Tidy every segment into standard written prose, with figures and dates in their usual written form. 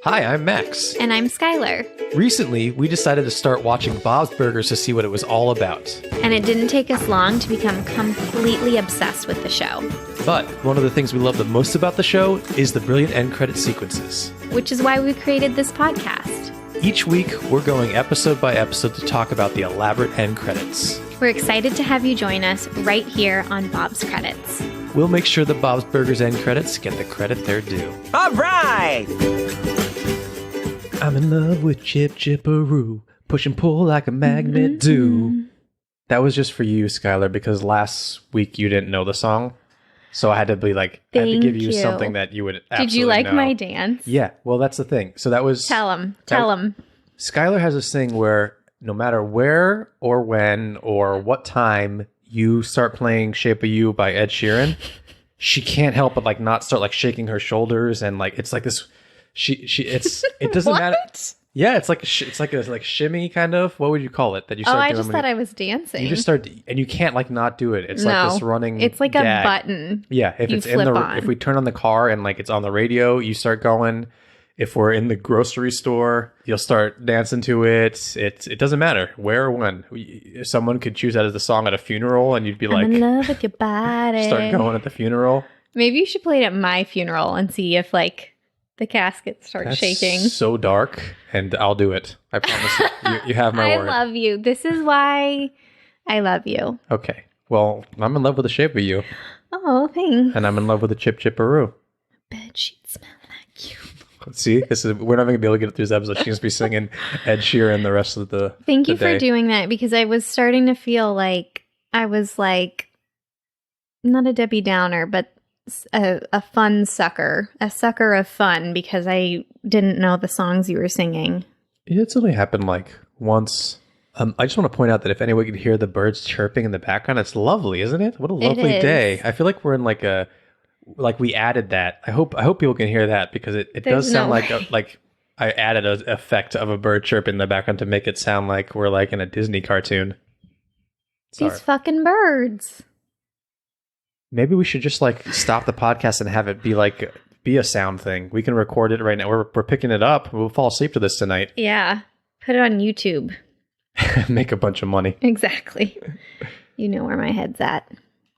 Hi, I'm Max. And I'm Skylar. Recently, we decided to start watching Bob's Burgers to see what it was all about. And it didn't take us long to become completely obsessed with the show. But one of the things we love the most about the show is the brilliant end credit sequences. Which is why we created this podcast. Each week, we're going episode by episode to talk about the elaborate end credits. We're excited to have you join us right here on Bob's Credits. We'll make sure the Bob's Burgers end credits get the credit they're due. All right! I'm in love with Chip Chipperoo, push and pull like a magnet do. That was just for you, Skylar, because last week you didn't know the song. So I had to be like, I had to give you something that you would absolutely Did you like know. my dance? Yeah, well, that's the thing. So that was... Tell him. Skylar has this thing where no matter where or when or what time you start playing Shape of You by Ed Sheeran, she can't help but like not start like shaking her shoulders and like it's like this... it doesn't matter. Yeah, it's like a shimmy kind of. What would you call it? That you start I doing just thought I was dancing. You just start and you can't like not do it. It's like this running. It's like gag. a button. Yeah, if you it's in on. if we turn on the car and like it's on the radio, you start going. If we're in the grocery store, you'll start dancing to it. It doesn't matter where or when. Someone could choose that as the song at a funeral, and you'd be like, I'm in love with your body. Start going at the funeral. Maybe you should play it at my funeral and see if like the casket starts shaking. So dark, and I'll do it. I promise you. You have my word. I love you. This is why I love you. Okay. Well, I'm in love with the Shape of You. Oh, thanks. And I'm in love with the Chip Chipperoo. Bed sheets smell like you. See, we're not going to be able to get through this episode. She's going to be singing Ed Sheeran the rest of the Thank you day. for doing that, because I was starting to feel like I was like, not a Debbie Downer, but a fun sucker. A sucker of fun, because I didn't know the songs you were singing. It's only happened like once. I just want to point out that if anyone could hear the birds chirping in the background, it's lovely, isn't it? What a lovely day. I feel like we're in like we added that. I hope people can hear that, because it does sound like I added an effect of a bird chirp in the background to make it sound like we're like in a Disney cartoon. Sorry. These fucking birds. Maybe we should just like stop the podcast and have it be a sound thing. We can record it right now. We're picking it up. We'll fall asleep to this tonight. Yeah. Put it on YouTube. Make a bunch of money. Exactly. You know where my head's at.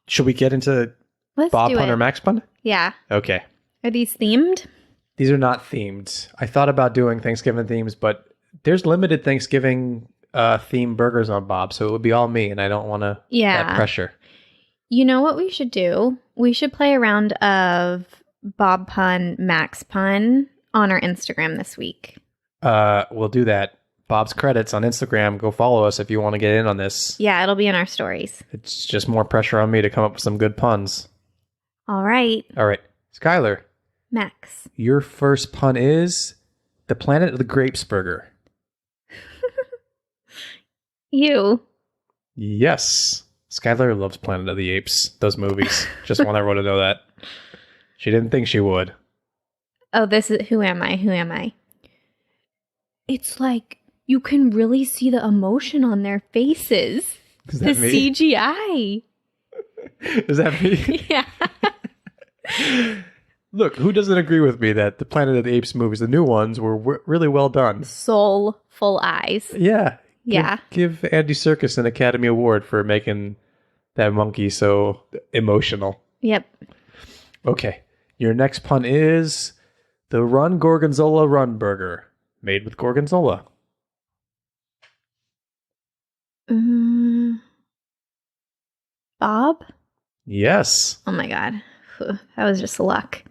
Should we get into Let's Bob do Pun it. or Max Pun? Yeah. Okay. Are these themed? These are not themed. I thought about doing Thanksgiving themes, but there's limited Thanksgiving themed burgers on Bob, so it would be all me, and I don't want to that pressure. You know what we should do? We should play a round of Bob Pun, Max Pun on our Instagram this week. We'll do that. Bob's Credits on Instagram. Go follow us if you want to get in on this. Yeah, it'll be in our stories. It's just more pressure on me to come up with some good puns. All right. Skylar. Max. Your first pun is the Planet of the Grapes burger. You. Yes. Skylar loves Planet of the Apes, those movies. Just want everyone to know that. She didn't think she would. Oh, this is Who Am I? It's like you can really see the emotion on their faces. Is that me? CGI. Is that me? Yeah. Look, who doesn't agree with me that the Planet of the Apes movies, the new ones, were really well done? Soulful eyes. Yeah. Yeah. Give Andy Serkis an Academy Award for making that monkey so emotional. Yep. Okay. Your next pun is the Run Gorgonzola Run Burger, made with Gorgonzola. Bob? Yes. Oh my God. That was just luck.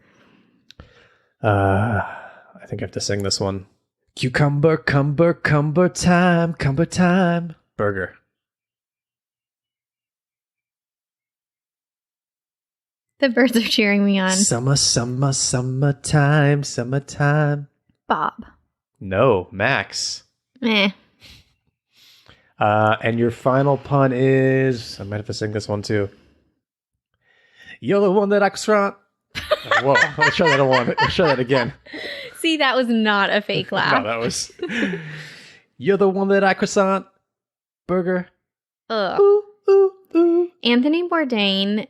I think I have to sing this one. Cucumber, cumber time, burger. The birds are cheering me on. Summertime. Bob. No, Max. Eh. And your final pun is... I might have to sing this one too. You're the one that I croissant. Whoa, I'll try that again. See, that was not a fake laugh. No, that was... You're the one that I croissant. Burger. Ugh. Ooh, ooh, ooh. Anthony Bourdain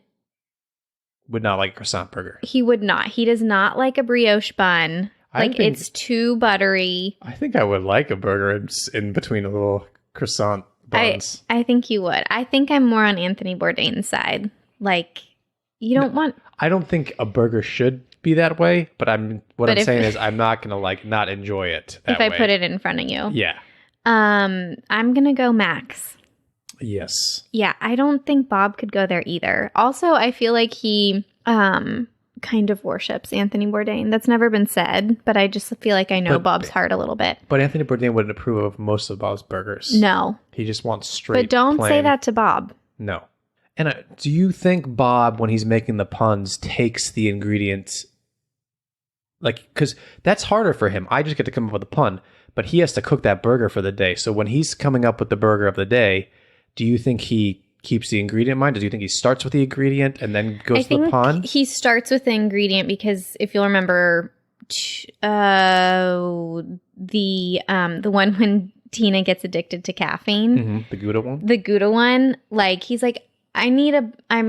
Would not like a croissant burger. He would not. He does not like a brioche bun. Like, it's too buttery. I think I would like a burger in between a little croissant buns. I think you would. I think I'm more on Anthony Bourdain's side. Like, you don't want... I don't think a burger should be that way, but I'm saying is I'm not going to like not enjoy it that way. If I put it in front of you. Yeah. I'm going to go Max. Yes. Yeah, I don't think Bob could go there either. Also, I feel like he kind of worships Anthony Bourdain. That's never been said, but I just feel like I know Bob's heart a little bit. But Anthony Bourdain wouldn't approve of most of Bob's burgers. No. He just wants straight But don't say that to Bob. No. And do you think Bob, when he's making the puns, takes the ingredients? Like, because that's harder for him. I just get to come up with a pun, but he has to cook that burger for the day. So when he's coming up with the burger of the day, do you think he keeps the ingredient in mind? Do you think he starts with the ingredient and then goes to the pun? He starts with the ingredient because if you'll remember, the one when Tina gets addicted to caffeine, the Gouda one. The Gouda one, like he's like, I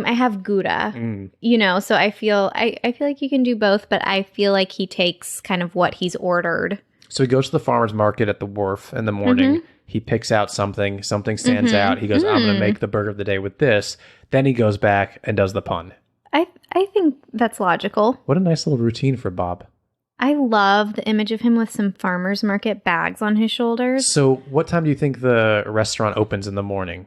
have Gouda, you know. So I feel like you can do both, but I feel like he takes kind of what he's ordered. So he goes to the farmer's market at the wharf in the morning. He picks out something stands out. He goes, I'm going to make the burger of the day with this. Then he goes back and does the pun. I think that's logical. What a nice little routine for Bob. I love the image of him with some farmer's market bags on his shoulders. So what time do you think the restaurant opens in the morning?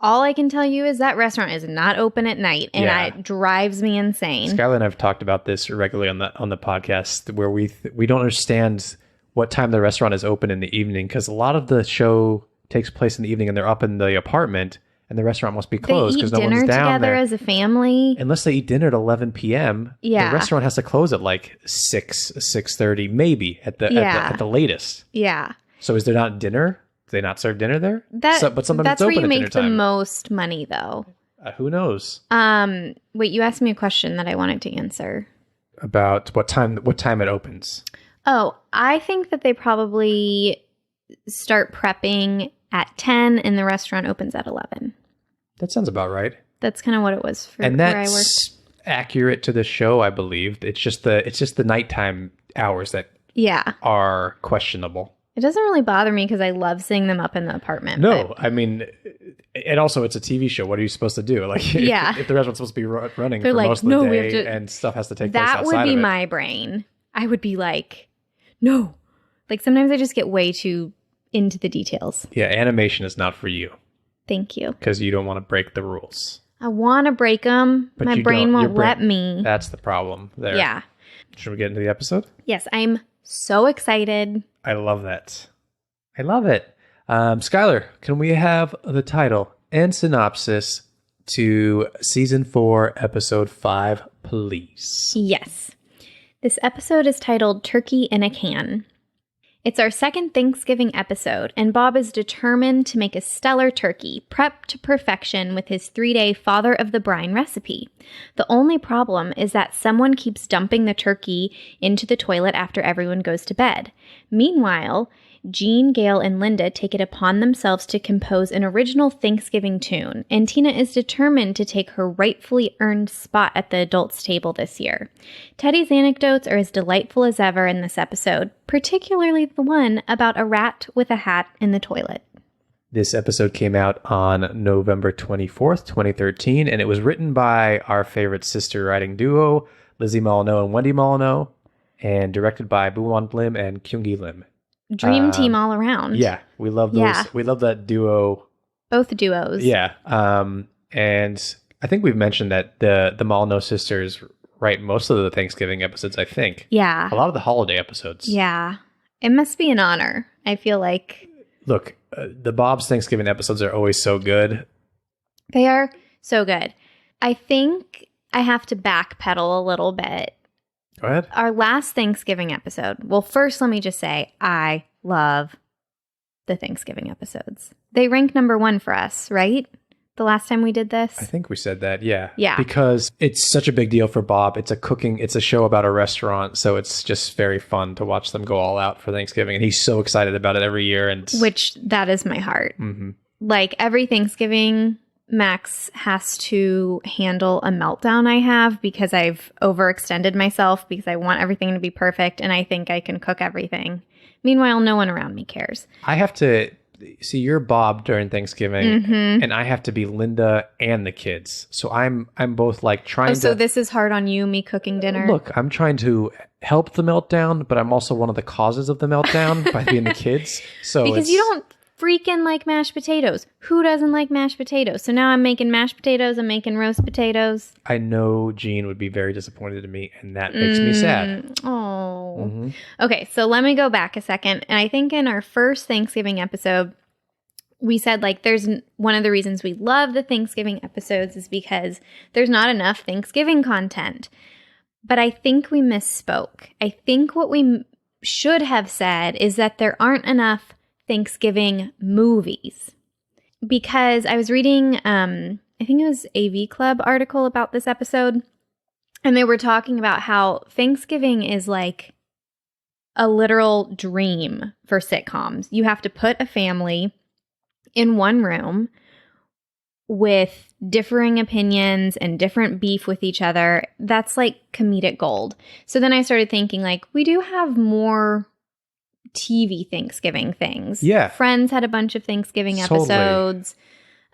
All I can tell you is that restaurant is not open at night, and it drives me insane. Skylar and I have talked about this regularly on the podcast, where we don't understand what time the restaurant is open in the evening, because a lot of the show takes place in the evening, and they're up in the apartment, and the restaurant must be closed because no one's down there. They eat dinner together as a family. Unless they eat dinner at 11 p.m. Yeah, the restaurant has to close at like 6:30, maybe at the latest. Yeah. So is there not dinner? Do they not serve dinner there? But sometimes that's where you make the most money, though. Who knows? Wait, you asked me a question that I wanted to answer. About what time it opens. Oh, I think that they probably start prepping at 10 and the restaurant opens at 11. That sounds about right. That's kind of what it was for and where I work. And that's accurate to the show, I believe. It's just the nighttime hours that are questionable. It doesn't really bother me because I love seeing them up in the apartment. No, I mean, and also it's a TV show. What are you supposed to do? Like, if the restaurant's supposed to be running for most of the day and stuff has to take place outside of it. That would be my brain. I would be like, no. Like, sometimes I just get way too into the details. Yeah, animation is not for you. Thank you. Because you don't want to break the rules. I want to break them. But my brain won't let me. That's the problem there. Yeah. Should we get into the episode? Yes, I'm so excited. I love that. I love it. Skylar, can we have the title and synopsis to Season 4, Episode 5, please? Yes. This episode is titled Turkey in a Can. It's our second Thanksgiving episode, and Bob is determined to make a stellar turkey, prepped to perfection with his 3-day father of the brine recipe. The only problem is that someone keeps dumping the turkey into the toilet after everyone goes to bed. Meanwhile, Jean, Gail, and Linda take it upon themselves to compose an original Thanksgiving tune, and Tina is determined to take her rightfully earned spot at the adults' table this year. Teddy's anecdotes are as delightful as ever in this episode, particularly the one about a rat with a hat in the toilet. This episode came out on November 24th, 2013, and it was written by our favorite sister writing duo, Lizzie Molyneux and Wendy Molyneux, and directed by Boowan Lim and Kyungi Lim. Dream team all around. Yeah, we love those. Yeah. We love that duo. Both duos. Yeah, and I think we've mentioned that the Molyneux sisters write most of the Thanksgiving episodes. I think. Yeah. A lot of the holiday episodes. Yeah, it must be an honor. I feel like. Look, the Bob's Thanksgiving episodes are always so good. They are so good. I think I have to backpedal a little bit. Go ahead. Our last Thanksgiving episode. Well, first, let me just say, I love the Thanksgiving episodes. They rank number 1 for us, right? The last time we did this? I think we said that, yeah. Yeah. Because it's such a big deal for Bob. It's a show about a restaurant, so it's just very fun to watch them go all out for Thanksgiving. And he's so excited about it every year. Which, that is my heart. Mm-hmm. Like, every Thanksgiving, Max has to handle a meltdown I have because I've overextended myself because I want everything to be perfect and I think I can cook everything. Meanwhile, no one around me cares. I have to see you're Bob during Thanksgiving, and I have to be Linda and the kids. So I'm both like trying to. So this is hard on you, me cooking dinner. Look, I'm trying to help the meltdown, but I'm also one of the causes of the meltdown by being the kids. So because you don't freaking like mashed potatoes. Who doesn't like mashed potatoes? So now I'm making mashed potatoes. I'm making roast potatoes. I know Jean would be very disappointed in me, and that makes me sad. Oh. Okay, so let me go back a second. And I think in our first Thanksgiving episode, we said like there's one of the reasons we love the Thanksgiving episodes is because there's not enough Thanksgiving content. But I think we misspoke. I think what we should have said is that there aren't enough Thanksgiving movies. Because I was reading, I think it was AV Club article about this episode, and they were talking about how Thanksgiving is like a literal dream for sitcoms. You have to put a family in one room with differing opinions and different beef with each other. That's like comedic gold. So then I started thinking like, we do have more TV Thanksgiving things. Yeah. Friends had a bunch of Thanksgiving episodes.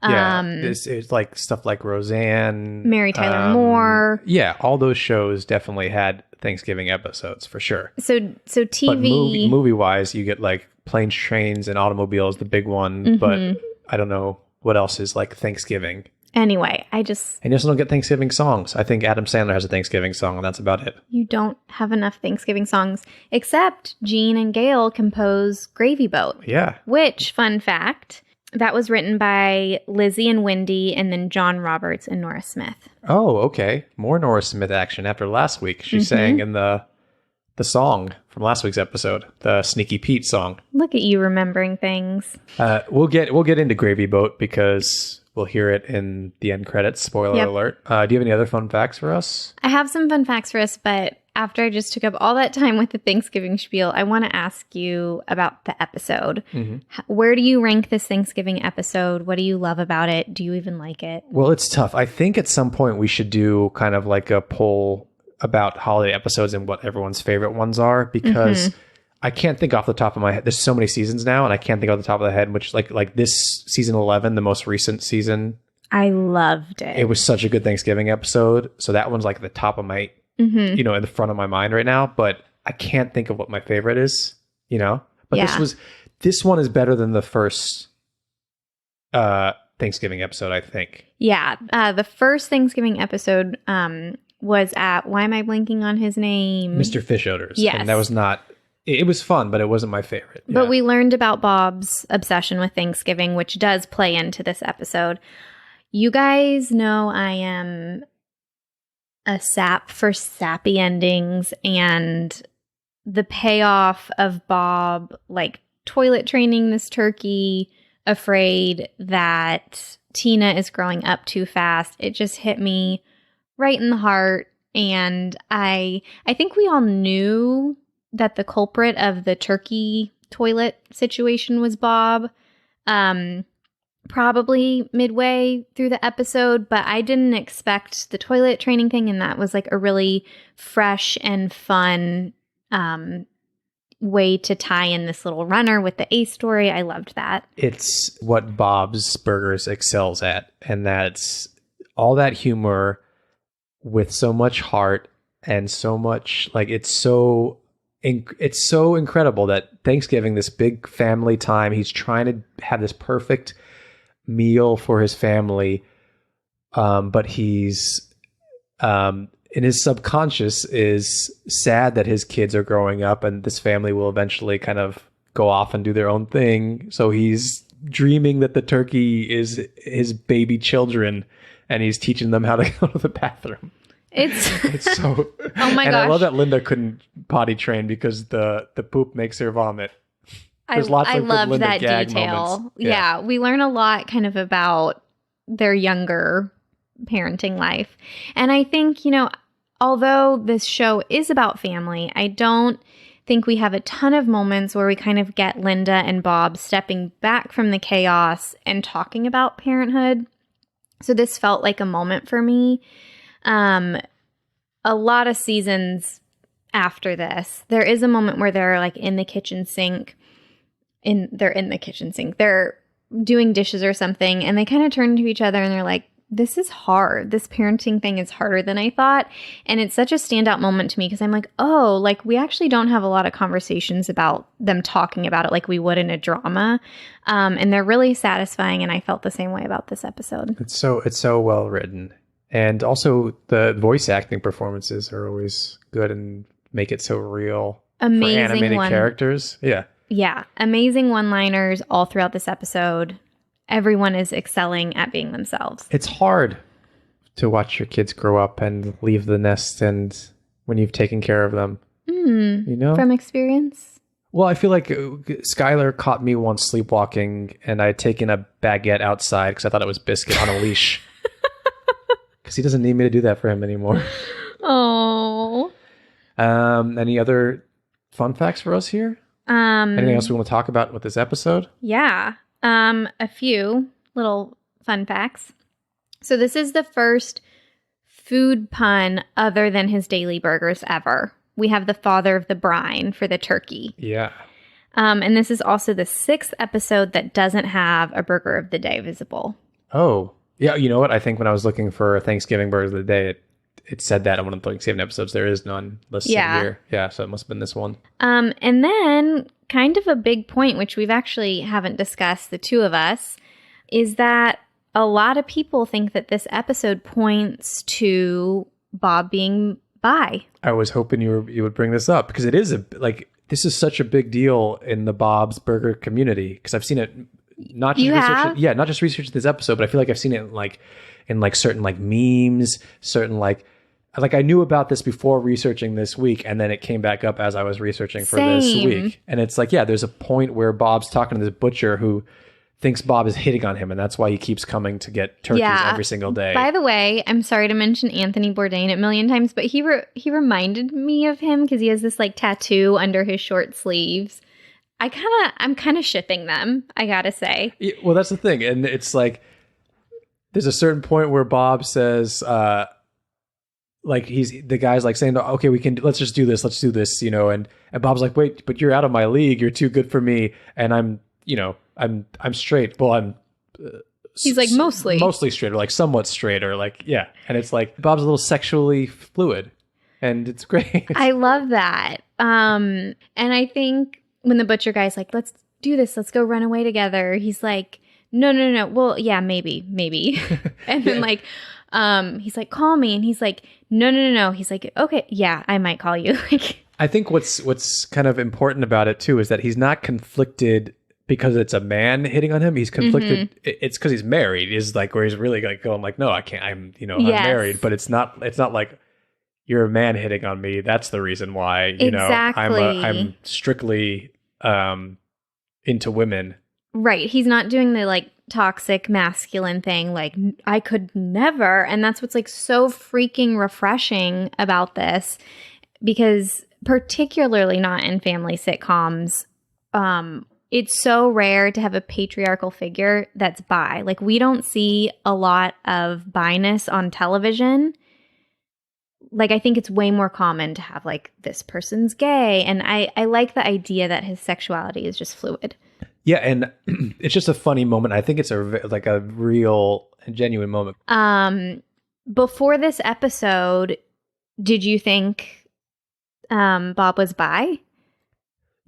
Yeah, it's like stuff like Roseanne, Mary Tyler Moore. Yeah, all those shows definitely had Thanksgiving episodes for sure. So TV, but movie wise, you get like Planes, Trains, and Automobiles, the big one. But I don't know what else is like Thanksgiving. Anyway, and you also don't get Thanksgiving songs. I think Adam Sandler has a Thanksgiving song, and that's about it. You don't have enough Thanksgiving songs, except Gene and Gail compose Gravy Boat. Yeah. Which, fun fact, that was written by Lizzie and Wendy, and then John Roberts and Nora Smith. Oh, okay. More Nora Smith action after last week. She sang in the song from last week's episode, the Sneaky Pete song. Look at you remembering things. We'll get into Gravy Boat because we'll hear it in the end credits. Spoiler alert. Do you have any other fun facts for us? I have some fun facts for us, but after I just took up all that time with the Thanksgiving spiel, I want to ask you about the episode. Where do you rank this Thanksgiving episode? What do you love about it? Do you even like it? Well, it's tough. I think at some point we should do kind of like a poll about holiday episodes and what everyone's favorite ones are, because I can't think off the top of my head. There's so many seasons now, and I can't think off the top of the head, which like this season 11, the most recent season. I loved it. It was such a good Thanksgiving episode. So that one's like at the top of my, in the front of my mind right now, but I can't think of what my favorite is, but this one is better than the first Thanksgiving episode, I think. Yeah. The first Thanksgiving episode, was at, why am I blanking on his name? Mr. Fishoders. Yes. And that was not, it was fun, but it wasn't my favorite. But we learned about Bob's obsession with Thanksgiving, which does play into this episode. You guys know I am a sap for sappy endings, and the payoff of Bob, like toilet training this turkey, afraid that Tina is growing up too fast. It just hit me right in the heart. And I think we all knew that the culprit of the turkey toilet situation was Bob, probably midway through the episode, but I didn't expect the toilet training thing, and that was like a really fresh and fun way to tie in this little runner with the Ace story. I loved that. It's what Bob's Burgers excels at, and that's all that humor with so much heart and so much, like, it's so incredible that Thanksgiving, this big family time, he's trying to have this perfect meal for his family, but he's in his subconscious is sad that his kids are growing up and this family will eventually kind of go off and do their own thing. So he's dreaming that the turkey is his baby children, and he's teaching them how to go to the bathroom. It's so. Oh my gosh! And I love that Linda couldn't potty train because the poop makes her vomit. There's lots of love Linda that gag detail. Moments. Yeah, we learn a lot kind of about their younger parenting life, and I think, although this show is about family, I don't think we have a ton of moments where we kind of get Linda and Bob stepping back from the chaos and talking about parenthood. So this felt like a moment for me. A lot of seasons after this, there is a moment where they're like in the kitchen sink. They're in the kitchen sink. They're doing dishes or something, and they kind of turn to each other and they're like, this is hard. This parenting thing is harder than I thought. And it's such a standout moment to me because I'm like, oh, like we actually don't have a lot of conversations about them talking about it like we would in a drama. And they're really satisfying. And I felt the same way about this episode. It's so well written. And also the voice acting performances are always good and make it so real. Amazing for animated characters. Yeah. Yeah. Amazing one-liners all throughout this episode. Everyone is excelling at being themselves. It's hard to watch your kids grow up and leave the nest and when you've taken care of them. You know? From experience? Well, I feel like Skylar caught me once sleepwalking and I had taken a baguette outside because I thought it was Biscuit on a leash. Because he doesn't need me to do that for him anymore. Oh. Any other fun facts for us here? Anything else we want to talk about with this episode? Yeah. A few little fun facts. So this is the first food pun other than his daily burgers ever. We have the father of the brine for the turkey. Yeah. And this is also the 6th episode that doesn't have a burger of the day visible. Oh, yeah. You know what? I think when I was looking for Thanksgiving burgers of the day, it said that on one of the Thanksgiving episodes. There is none listed here. Yeah, so it must have been this one. And then kind of a big point, which we've actually haven't discussed, the two of us, is that a lot of people think that this episode points to Bob being bi. I was hoping you would bring this up because it is this is such a big deal in the Bob's Burger community because I've seen it not just research this episode, but I feel like I've seen it in certain memes, certain I knew about this before researching this week, and then it came back up as I was researching for this week. And it's there's a point where Bob's talking to this butcher who thinks Bob is hitting on him, and that's why he keeps coming to get turkeys every single day. By the way, I'm sorry to mention Anthony Bourdain a million times, but he reminded me of him because he has this tattoo under his short sleeves. I'm kind of shipping them, I gotta say. Yeah, well, that's the thing, and it's there's a certain point where Bob says, the guy's saying, okay, let's just do this, and Bob's like, wait, but you're out of my league. You're too good for me. And I'm straight. Well, he's mostly straight or somewhat straight or yeah. And it's Bob's a little sexually fluid and it's great. I love that. And I think when the butcher guy's like, let's do this. Let's go run away together. He's like, no. Well, yeah, maybe. And then he's like, call me. And he's like, no. He's like, okay, yeah, I might call you. I think what's kind of important about it too is that he's not conflicted because it's a man hitting on him. He's conflicted. Mm-hmm. It's because he's married. Is where he's really going no, I can't. I'm I'm married. But it's not like you're a man hitting on me. That's the reason why. Exactly. I'm strictly into women. Right. He's not doing the toxic masculine thing I could never. And that's what's so freaking refreshing about this, because particularly not in family sitcoms, it's so rare to have a patriarchal figure that's bi. We don't see a lot of bi-ness on television. I think it's way more common to have this person's gay, and I like the idea that his sexuality is just fluid. Yeah, and it's just a funny moment. I think it's a real and genuine moment. Before this episode, did you think Bob was bi?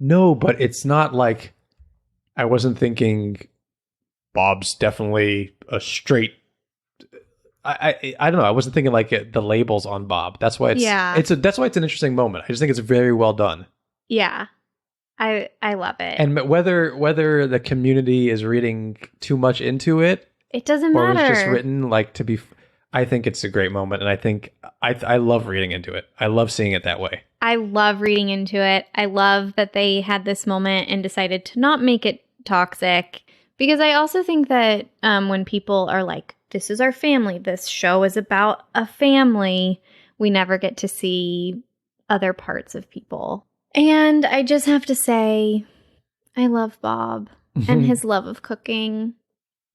No, but it's not I wasn't thinking Bob's definitely a straight. I don't know. I wasn't thinking the labels on Bob. That's why that's why it's an interesting moment. I just think it's very well done. Yeah. I love it. And whether the community is reading too much into it, it doesn't matter. Or it's just written to be. I think it's a great moment, and I think I love reading into it. I love seeing it that way. I love reading into it. I love that they had this moment and decided to not make it toxic, because I also think that when people are this is our family, this show is about a family, we never get to see other parts of people. And I just have to say, I love Bob and his love of cooking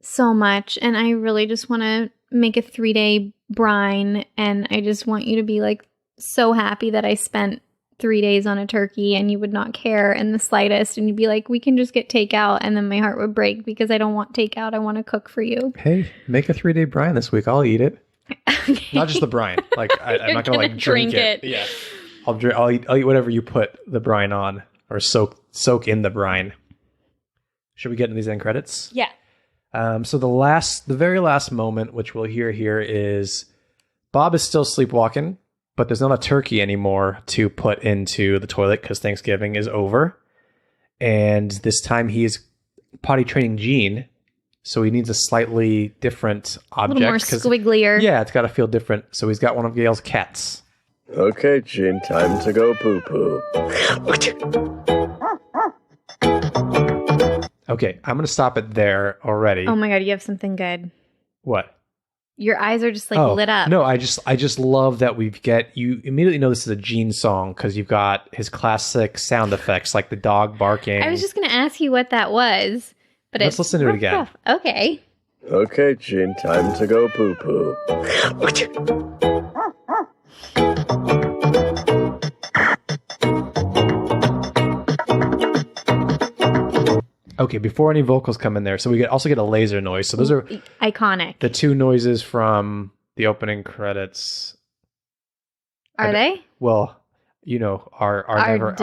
so much. And I really just want to make a 3-day brine, and I just want you to be like so happy that I spent 3 days on a turkey and you would not care in the slightest, and you'd be like, we can just get takeout, and then my heart would break because I don't want takeout. I want to cook for you. Hey, make a 3-day brine this week. I'll eat it. Okay. Not just the brine. Like I'm not gonna like drink it. Yeah, I'll eat whatever you put the brine on, or soak in the brine. Should we get into these end credits? Yeah. So the very last moment, which we'll hear here, is Bob is still sleepwalking, but there's not a turkey anymore to put into the toilet because Thanksgiving is over. And this time he is potty training Gene, so he needs a slightly different object. A little more squigglier. Yeah, it's got to feel different. So he's got one of Gail's cats. Okay, Gene, time to go poo-poo. Okay, I'm going to stop it there already. Oh my God, you have something good. What? Your eyes are just like lit up. No, I just love that you immediately know this is a Gene song because you've got his classic sound effects like the dog barking. I was just going to ask you what that was, but let's listen to it again. Rough. Okay. Okay, Gene, time to go poo-poo. Okay, before any vocals come in there, so we also get a laser noise. So those are iconic. The two noises from the opening credits. Are they? Well, you know, our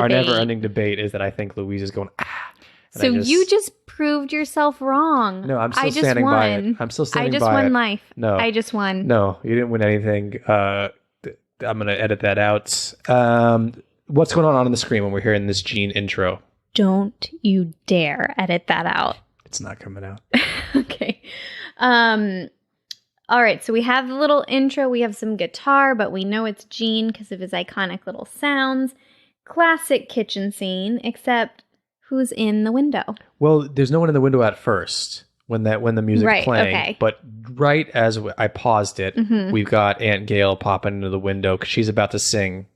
never-ending debate is that I think Louise is going, ah. So you just proved yourself wrong. No, I'm still standing by it. I'm still standing by it. I just won life. No. I just won. No, you didn't win anything. I'm going to edit that out. What's going on the screen when we're hearing this Gene intro? Don't you dare edit that out. It's not coming out. Okay. All right, so we have the little intro. We have some guitar, but we know it's Gene because of his iconic little sounds. Classic kitchen scene, except who's in the window? Well, there's no one in the window at first when the music's playing. Okay. But right as I paused it, we've got Aunt Gail popping into the window because she's about to sing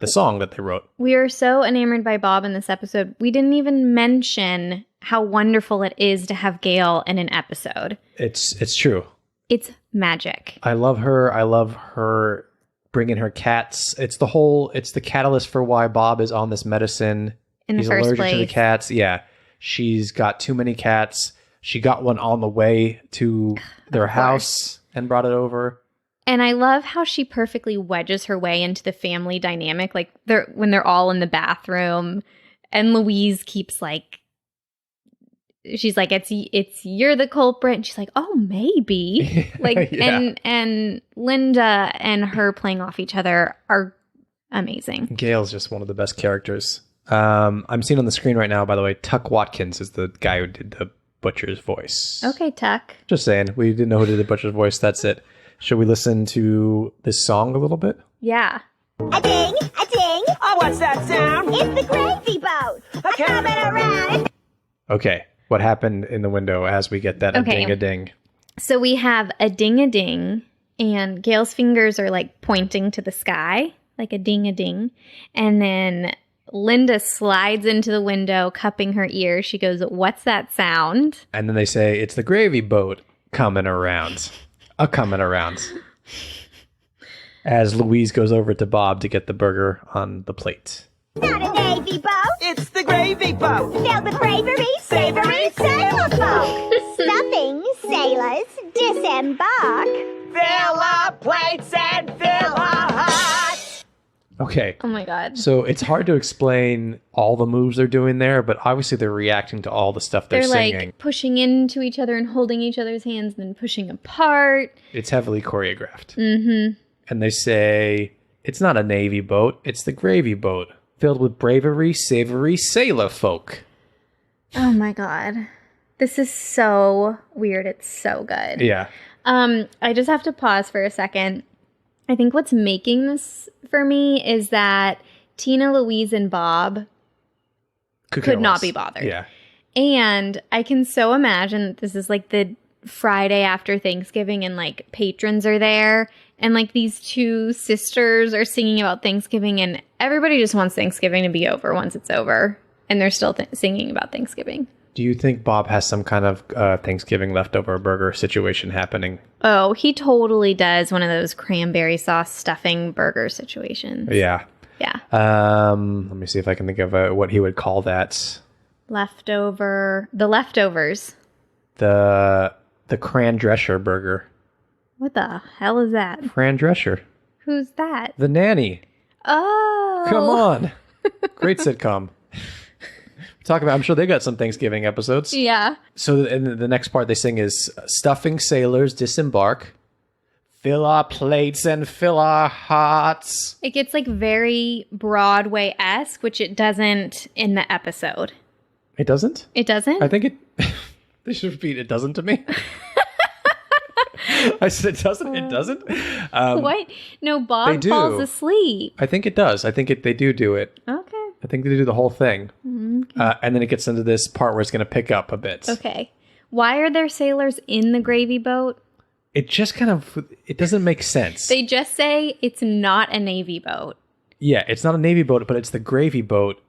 the song that they wrote. We are so enamored by Bob in this episode. We didn't even mention how wonderful it is to have Gail in an episode. It's true. It's magic. I love her. I love her bringing her cats. It's the catalyst for why Bob is on this medicine. He's allergic to the cats. Yeah. She's got too many cats. She got one on the way to their house and brought it over. And I love how she perfectly wedges her way into the family dynamic. Like when they're all in the bathroom and Louise keeps like, she's like, it's you're the culprit. And she's like, oh, maybe. Like, yeah. and Linda and her playing off each other are amazing. Gail's just one of the best characters. I'm seeing on the screen right now, by the way, Tuck Watkins is the guy who did the butcher's voice. Okay, Tuck. Just saying. We didn't know who did the butcher's voice. That's it. Should we listen to this song a little bit? Yeah. A ding, a ding. Oh, what's that sound? It's the gravy boat. Okay. Coming around. Okay. What happened in the window as we get that a ding a ding? So we have a ding, and Gail's fingers are like pointing to the sky, like a ding. And then Linda slides into the window, cupping her ear. She goes, what's that sound? And then they say, it's the gravy boat coming around. Coming around. As Louise goes over to Bob to get the burger on the plate. Not a navy boat. It's the gravy boat. Filled with bravery, savory, sailor folk. Stuffing, sailors, disembark. Fill our plates and fill our hearts. Okay. Oh my God. So it's hard to explain all the moves they're doing there, but obviously they're reacting to all the stuff they're singing. Like pushing into each other and holding each other's hands and then pushing apart. It's heavily choreographed. Mm-hmm. And they say, it's not a navy boat, it's the gravy boat. Filled with bravery, savory, sailor folk. Oh my God. This is so weird. It's so good. Yeah. I just have to pause for a second. I think what's making this for me is that Tina, Louise, and Bob could not be bothered. Yeah. And I can so imagine that this is like the Friday after Thanksgiving and like patrons are there and like these two sisters are singing about Thanksgiving and everybody just wants Thanksgiving to be over once it's over. And they're still singing about Thanksgiving. Do you think Bob has some kind of Thanksgiving leftover burger situation happening? Oh, he totally does one of those cranberry sauce stuffing burger situations. Yeah. Yeah. Let me see if I can think of what he would call that. The leftovers. The Cran Drescher burger. What the hell is that? Fran Drescher. Who's that? The nanny. Oh. Come on. Great sitcom. I'm sure they got some Thanksgiving episodes. Yeah. So in the next part they sing is stuffing sailors disembark, fill our plates and fill our hearts. It gets like very Broadway-esque, which it doesn't in the episode. It doesn't? It doesn't? I think it... They should repeat it doesn't to me. I said it doesn't? It doesn't? What? No, Bob do. falls asleep. I think it does. I think they do it. Okay. I think they do the whole thing. Okay. And then it gets into this part where it's going to pick up a bit. Okay. Why are there sailors in the gravy boat? It just kind of... It doesn't make sense. They just say it's not a Navy boat. Yeah, it's not a Navy boat, but it's the gravy boat.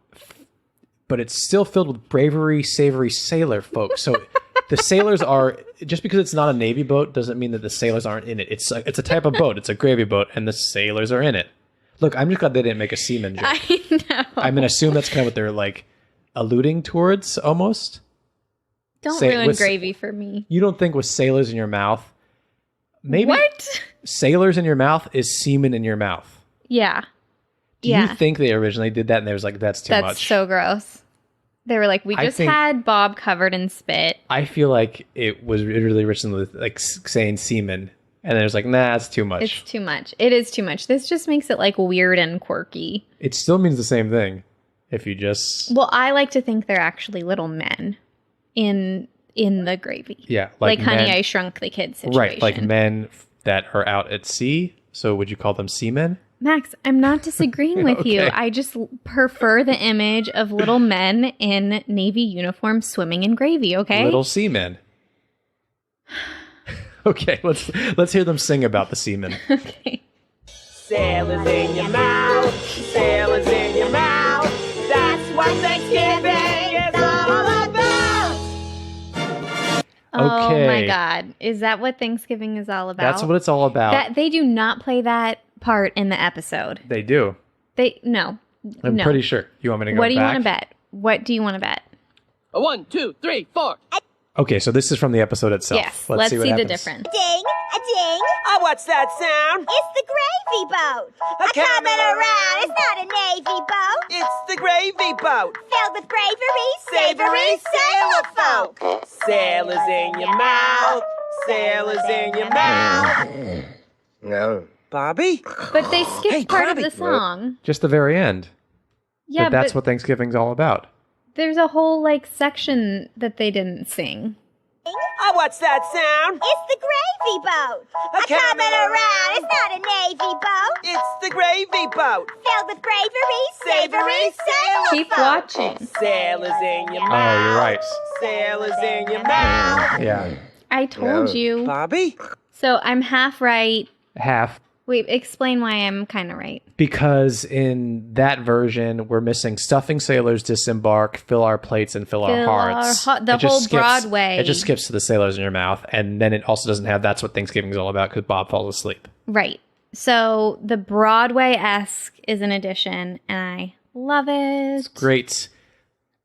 But it's still filled with bravery, savory sailor folk. So the sailors are... Just because it's not a Navy boat doesn't mean that the sailors aren't in it. It's a type of boat. It's a gravy boat, and the sailors are in it. Look, I'm just glad they didn't make a seaman joke. I know. I mean, assume that's kind of what they're like alluding towards, almost. Don't ruin gravy for me. You don't think with sailors in your mouth, maybe What? sailors in your mouth is semen in your mouth. Yeah. Do you think they originally did that and they was like, that's too much? That's so gross. They were like, we just had Bob covered in spit. I feel like it was really originally like saying semen. And then it was like, nah, it's too much. It's too much. It is too much. This just makes it like weird and quirky. It still means the same thing. If you just... Well, I like to think they're actually little men in the gravy. Yeah. Like Honey, men, I Shrunk the Kids situation. Right. Like men that are out at sea. So would you call them seamen? Max, I'm not disagreeing with you. Okay. I just prefer the image of little men in Navy uniform swimming in gravy, okay? Little seamen. Okay, let's hear them sing about the seamen. Okay. Sailors in your mouth, sailors in your mouth. That's what Thanksgiving is all about. Oh Okay. my God. Is that what Thanksgiving is all about? That's what it's all about. That they do not play that part in the episode. They do. No. I'm pretty sure. You want me to go What do you back? want to bet? What do you want to bet? 1, 2, 3, 4. Okay, so this is from the episode itself. Yes. Let's see what the happens. difference. Ding, a ding. Oh, what's that sound? It's the gravy boat. Coming around. It's not a Navy boat. It's the gravy boat. Filled with bravery, savory, sailor folk. Sailors in your mouth, sailors in your mouth. No. Bobby? But they skipped Hey, part Bobby. of the song. Just the very end. Yeah, But that's but what Thanksgiving's all about. there's a whole like section that they didn't sing. Oh, what's that sound? It's the gravy boat. Coming around. It's not a Navy boat. It's the gravy boat. Filled with bravery, savory, sailor Keep folk. watching. Sailors in your mouth. Oh, you're right. Sailors in your mouth. Yeah. I told you. Bobby? So I'm half right. Half. Wait, explain why I'm kind of right. Because in that version, we're missing stuffing sailors disembark, fill our plates, and fill our Fill our hearts. the It just whole skips- Broadway. It just skips to the sailors in your mouth. And then it also doesn't have that's what Thanksgiving's all about because Bob falls asleep. Right. So the Broadway-esque is an addition, and I love it. Great.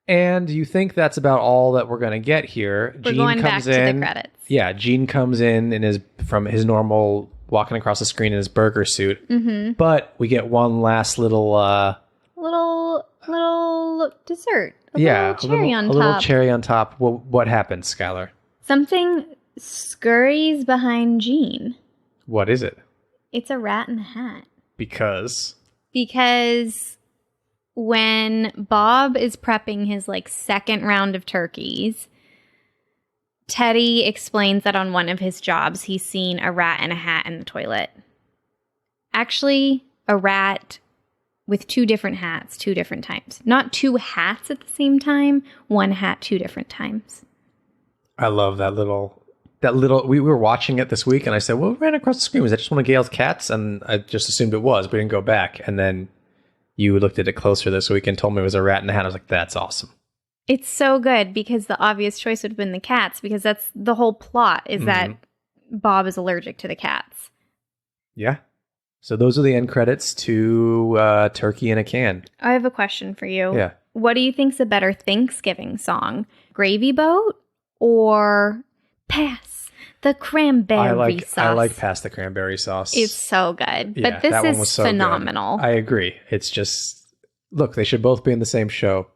And you think that's about all that we're going to get here. We're going back to the credits. Yeah, Gene comes in from his normal walking across the screen in his burger suit. Mm-hmm. But we get one last little Little dessert. A yeah, little cherry on a top. little cherry on top. What happens, Skylar? Something scurries behind Gene. What is it? It's a rat in a hat. Because Because when Bob is prepping his like second round of turkeys, Teddy explains that on one of his jobs, he's seen a rat in a hat in the toilet. Actually, a rat with two different hats, two different times. Not two hats at the same time, one hat two different times. I love that little. We were watching it this week, and I said, "Well, ran across the screen. Was that just one of Gail's cats?" And I just assumed it was, but didn't go back. And then you looked at it closer this week and told me it was a rat in a hat. I was like, "That's awesome." It's so good because the obvious choice would have been the cats because that's the whole plot is that Bob is allergic to the cats. Yeah. So those are the end credits to Turkey in a Can. I have a question for you. Yeah. What do you think's a better Thanksgiving song? Gravy Boat or Pass the Cranberry Sauce? I like Pass the Cranberry Sauce. It's so good. Yeah, but this that one is was so phenomenal. good. I agree. It's just, look, they should both be in the same show,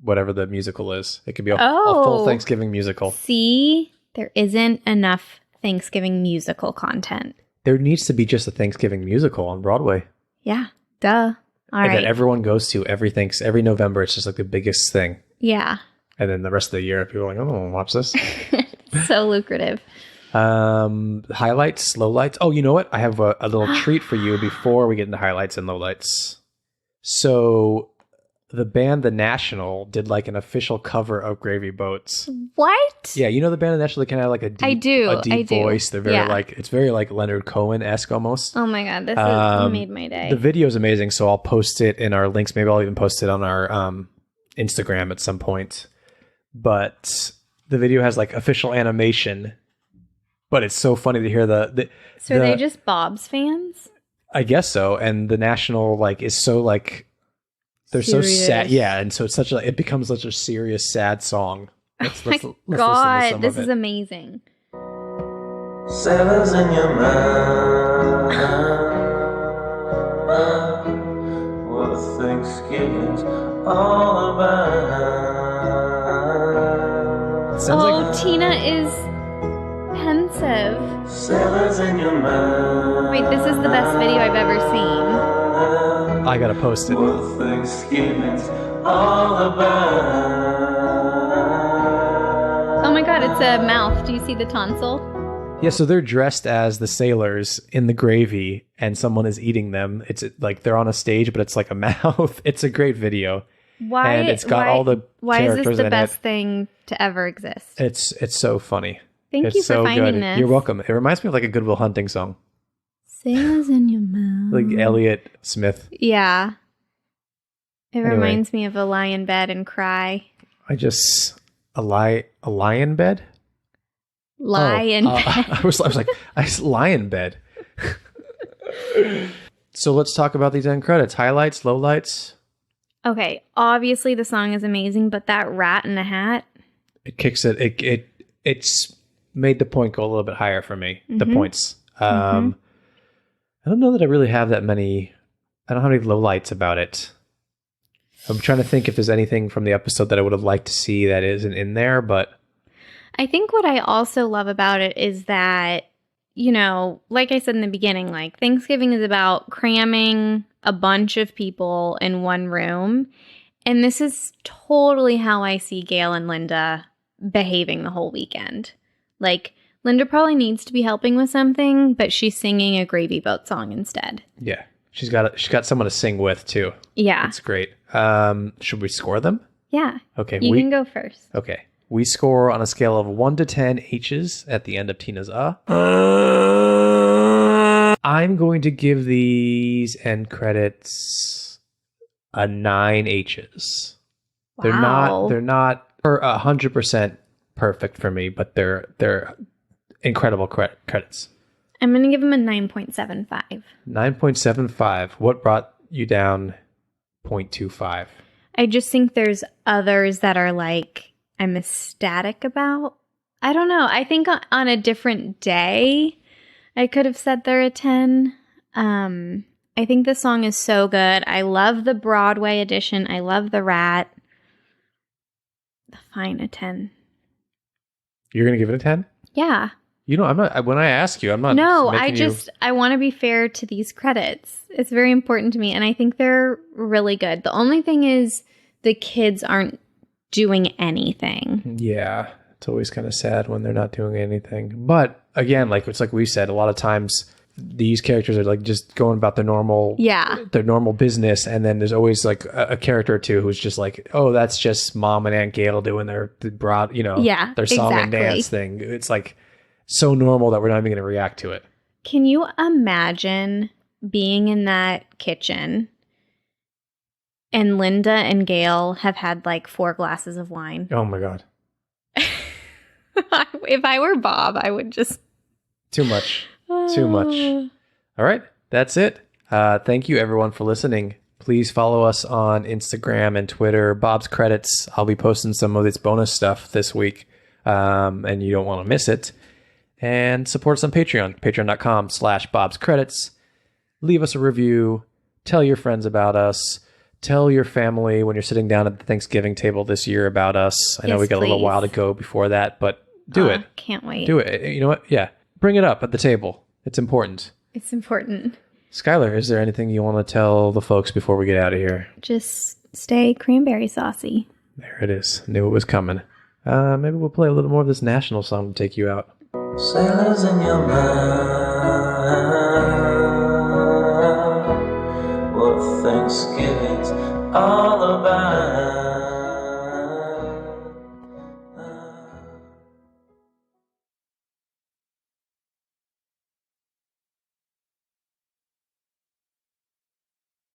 whatever the musical is. It could be a full Thanksgiving musical. See, there isn't enough Thanksgiving musical content. There needs to be just a Thanksgiving musical on Broadway. Yeah, duh. All right. That everyone goes to every November. It's just like the biggest thing. Yeah. And then the rest of the year, people are like, oh, watch this. So lucrative. Highlights, lowlights. Oh, you know what? I have a little treat for you before we get into highlights and lowlights. So the band The National did like an official cover of Gravy Boats. What? Yeah, you know the band The National, they kind of have like a deep voice. They're very it's very like Leonard Cohen-esque almost. Oh my God, this has made my day. The video is amazing, so I'll post it in our links. Maybe I'll even post it on our Instagram at some point. But the video has like official animation, but it's so funny to hear So are they just Bob's fans? I guess so. And The National like is so like they're serious. So sad, yeah, and so it becomes such a serious, sad song. Let's God, this is amazing. Sailors in your mind, what Thanksgiving's all about. Tina is pensive. Sailors in your mind. Wait, this is the best video I've ever seen. I gotta post it. What Thanksgiving's all about. Oh my God, it's a mouth. Do you see the tonsil? Yeah, so they're dressed as the sailors in the gravy, and someone is eating them. It's like they're on a stage, but it's like a mouth. It's a great video. Why? And it's got all the characters is this the in best it. thing to ever exist? It's so funny. Thank you for finding this. You're welcome. It reminds me of like a Good Will Hunting song. Sails in your mouth. Like Elliott Smith. Yeah. It reminds me of a lie in bed and cry. A lion bed? Lie in bed. I was like, lie in bed. So let's talk about these end credits. Highlights, lowlights. Okay, obviously the song is amazing, but that rat in the hat. It kicks it. It's made the point go a little bit higher for me. Mm-hmm. The points. I don't know that I really have that many. I don't have any lowlights about it. I'm trying to think if there's anything from the episode that I would have liked to see that isn't in there, but I think what I also love about it is that, you know, like I said in the beginning, like Thanksgiving is about cramming a bunch of people in one room. And this is totally how I see Gail and Linda behaving the whole weekend. Like, Linda probably needs to be helping with something, but she's singing a Gravy Boat song instead. yeah, she's got someone to sing with too. Yeah. That's great. Should we score them? Yeah. Okay. You can go first. Okay. We score on a scale of 1 to 10 H's at the end of Tina's I'm going to give these end credits a 9 H's. Wow. They're not 100% perfect for me, but they're incredible credits. I'm going to give him a 9.75. 9.75. What brought you down 0.25? I just think there's others that are like I'm ecstatic about. I don't know. I think on a different day, I could have said they're a 10. I think the song is so good. I love the Broadway edition. I love the rat. Fine, a 10. You're going to give it a 10? Yeah. You know, I'm not. When I ask you, I'm not. No, I want to be fair to these credits. It's very important to me, and I think they're really good. The only thing is the kids aren't doing anything. Yeah, it's always kind of sad when they're not doing anything. But again, like it's like we said, a lot of times these characters are like just going about their normal business, and then there's always like a character or two who's just like, oh, that's just Mom and Aunt Gail doing their their song and dance thing. It's like so normal that we're not even going to react to it. Can you imagine being in that kitchen and Linda and Gail have had like 4 glasses of wine. Oh my God. If I were Bob, I would just... Too much. Too much. All right. That's it. Thank you, everyone, for listening. Please follow us on Instagram and Twitter. Bob's Credits. I'll be posting some of this bonus stuff this week, and you don't want to miss it. And support us on Patreon, patreon.com/Bob's Credits. Leave us a review. Tell your friends about us. Tell your family when you're sitting down at the Thanksgiving table this year about us. I know we got a little while to go before that, but do it. Can't wait. Do it. You know what? Yeah. Bring it up at the table. It's important. It's important. Skylar, is there anything you want to tell the folks before we get out of here? Just stay cranberry saucy. There it is. Knew it was coming. Maybe we'll play a little more of this national song to take you out. Sailors in your mind, what Thanksgiving's all about.